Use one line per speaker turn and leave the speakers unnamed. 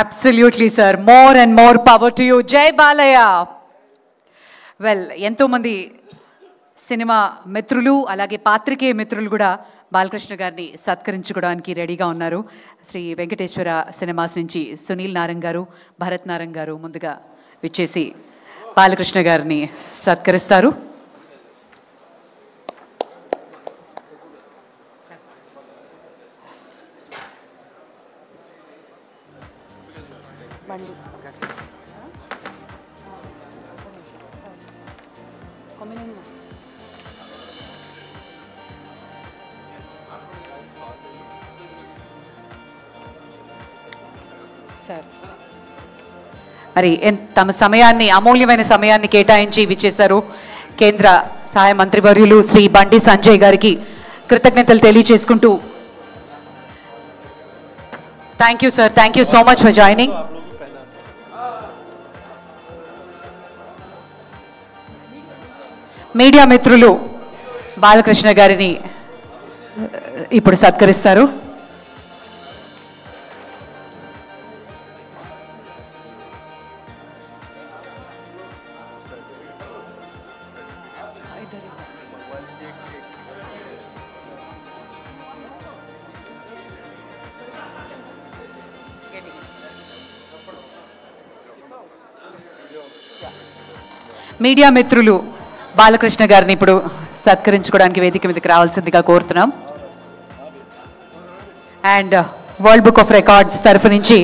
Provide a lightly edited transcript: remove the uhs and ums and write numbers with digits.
Absolutely, sir. More and more power to you. Jai Balaya. Well, ఎంతో మంది cinema మిత్రులు అలాగే పాత్రికేయ మిత్రులు కూడా బాలకృష్ణ గారిని సత్కరించుకోవడానికి రెడీగా ఉన్నారు. శ్రీ వెంకటేశ్వర సినిమాస్ నుంచి సునీల్ నారంగ్ గారు, భరత్ నారంగ్ గారు ముందుగా విచ్చేసి బాలకృష్ణ గారిని సత్కరిస్తారు. సార్ మరి తమ సమయాన్ని అమూల్యమైన సమయాన్ని కేటాయించి విచ్చేశారు కేంద్ర సహాయ మంత్రివర్యులు శ్రీ బండి సంజయ్ గారికి కృతజ్ఞతలు తెలియజేసుకుంటూ thank you sir, thank you so much for joining. Media మిత్రులు బాలకృష్ణ గారిని ఇప్పుడు సత్కరిస్తారు. మీడియా మిత్రులు బాలకృష్ణ గారిని ఇప్పుడు సత్కరించుకోవడానికి వేదిక మీదకి రావాల్సిందిగా కోరుతున్నాం. And world book of records తరఫు నుంచి